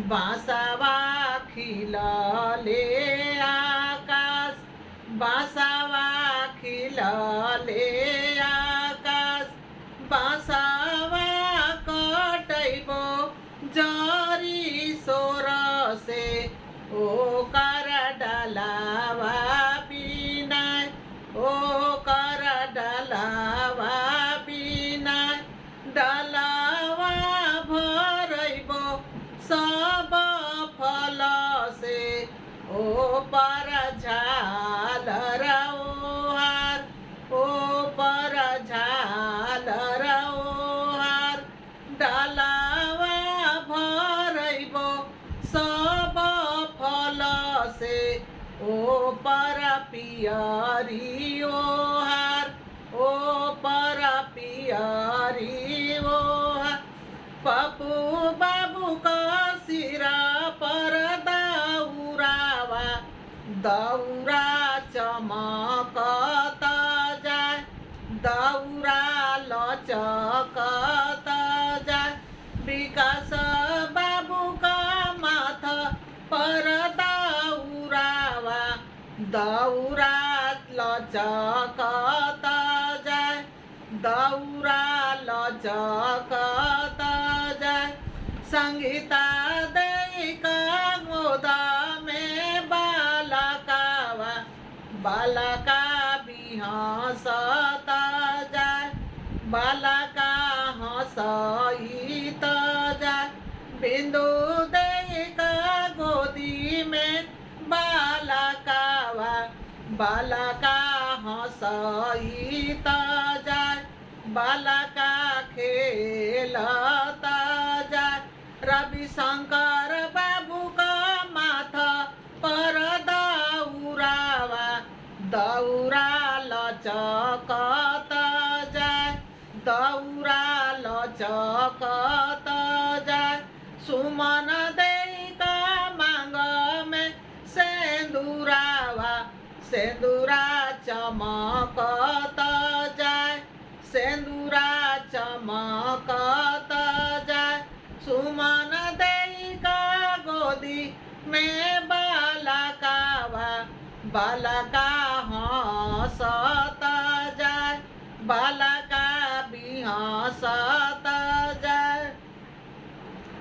बासावा खिलले आकाश, बासावा खिलले आकाश, बासावा कटैबो जरी सोर से ओ कर डलावा बिनाय, ओ कर डलावा बिनाय, डलावा भरैबो सब फल से ओ पर झालर ओहार, ओ पर झालर ओहार, डलावा भरैबो सब फल से ओ पर पियरी ओहार, ओ पर पियरी ओहार, पप्पू बाबू का सिरा पर दौरावा, दौरा चमकत जाय, दौरा लचकत जाय, विकास बाबू का माथा पर दौरावा, दौरा लचकत जाय, दौरा लचकत जाय, संगीता दई का गोदा में बालकावा, बालका बिहसत जाय, बालका हंसइत जाय, बिंदु दई का गोदी में बालकावा, बालका हंसइत जाय, बालका खेलत जाय, रविशंकर बाबू का माथा पर दौरावा, दौरा लचकत जाय, दौरा लचकत जाय, सुमन दई का मांग में सेंदूरावा, सेंदूरा चमकत जाय, सेंदूरा चमकत जाय, सुमन दई का गोदी में बालकावा, बालका हंसत जाय, बालका बिहसत